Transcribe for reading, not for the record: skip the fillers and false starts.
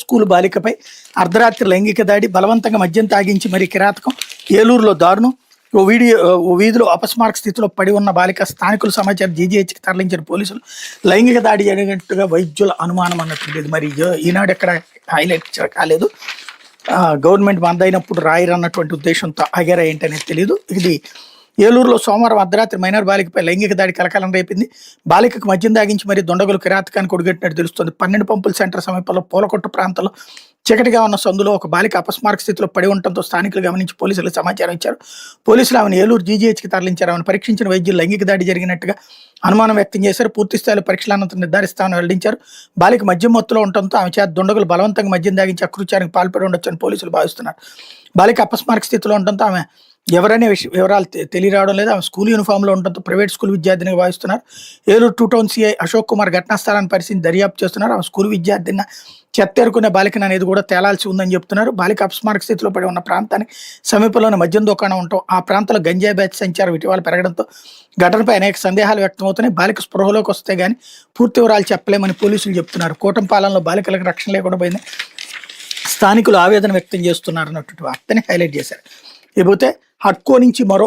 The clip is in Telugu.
స్కూల్ బాలికపై అర్ధరాత్రి లైంగిక దాడి, బలవంతంగా మద్యం తాగించి మరీ కిరాతకం. ఏలూరులో దారుణం. ఓ వీధిలో అపస్మారక స్థితిలో పడి ఉన్న బాలిక స్థానికుల సమాచారం జీజీహెచ్కి తరలించిన పోలీసులు. లైంగిక దాడి జరిగినట్టుగా వైద్యుల అనుమానం అన్నట్టు. మరి ఈనాడు ఎక్కడ హైలైట్ కాలేదు. గవర్నమెంట్ మందైనప్పుడు రాయరన్నటువంటి ఉద్దేశంతో ఆగారా ఏంటనేది తెలియదు. ఇది ఏలూరులో సోమవారం అర్ధరాత్రి మైనర్ బాలికపై లైంగిక దాడి కలకలం రేపింది. బాలికకు మద్యం దాగించి మరి దొండగులు కిరాతకానికి ఒడిగట్టినట్టు తెలుస్తోంది. 12 పంపుల సెంటర్ సమీపంలో పూలకొట్టు ప్రాంతంలో చీకటిగా ఉన్న సందులో ఒక బాలిక అపస్మారక స్థితిలో పడి ఉండటంతో స్థానికులు గమనించి పోలీసులకు సమాచారం ఇచ్చారు. పోలీసులు ఆమెను ఏలూరు జీజీహెచ్కి తరలించారు. ఆమెను పరీక్షించిన వైద్యులు లైంగిక దాడి జరిగినట్టుగా అనుమానం వ్యక్తం చేశారు. పూర్తి స్థాయిలో పరీక్షల అనంతరం నిర్ధారిస్తామని వెల్లడించారు. బాలిక మద్యం మత్తులో ఉండటంతో ఆమె చేత దుండగులు బలవంతంగా మద్యం దాగించి అకృత్యానికి పాల్పడి ఉండొచ్చని పోలీసులు భావిస్తున్నారు. బాలిక అపస్మారక స్థితిలో ఉండటంతో ఆమె ఎవరనే వివరాలు తెలియరావడం లేదు. ఆమె స్కూల్ యూనిఫామ్లో ఉండటంతో ప్రైవేట్ స్కూల్ విద్యార్థినిగా భావిస్తున్నారు. ఏలూరు 2 టౌన్ సిఐ అశోక్ కుమార్ ఘటనా స్థలాన్ని పరిశీలించి దర్యాప్తు చేస్తున్నారు. ఆమె స్కూల్ విద్యార్థిని చెత్తేరుకునే బాలికను అనేది కూడా తేలాల్సి ఉందని చెప్తున్నారు. బాలిక అపస్మారక స్థితిలో పడి ఉన్న ప్రాంతానికి సమీపంలోనే మద్యం దుకాణం ఉండటం, ఆ ప్రాంతంలో గంజాయి బ్యాచ్ సంచారం ఇటీవల పెరగడంతో ఘటనపై అనేక సందేహాలు వ్యక్తమవుతున్నాయి. బాలిక స్పృహలోకి వస్తే గానీ పూర్తి వివరాలు చెప్పలేమని పోలీసులు చెప్తున్నారు. కూటమి పాలనలో బాలికలకు రక్షణ లేకుండా పోయింది. స్థానికులు ఆవేదన వ్యక్తం చేస్తున్నారు అన్నటువంటి వార్తని హైలైట్ చేశారు. ఇకపోతే హడ్కో నుంచి మరో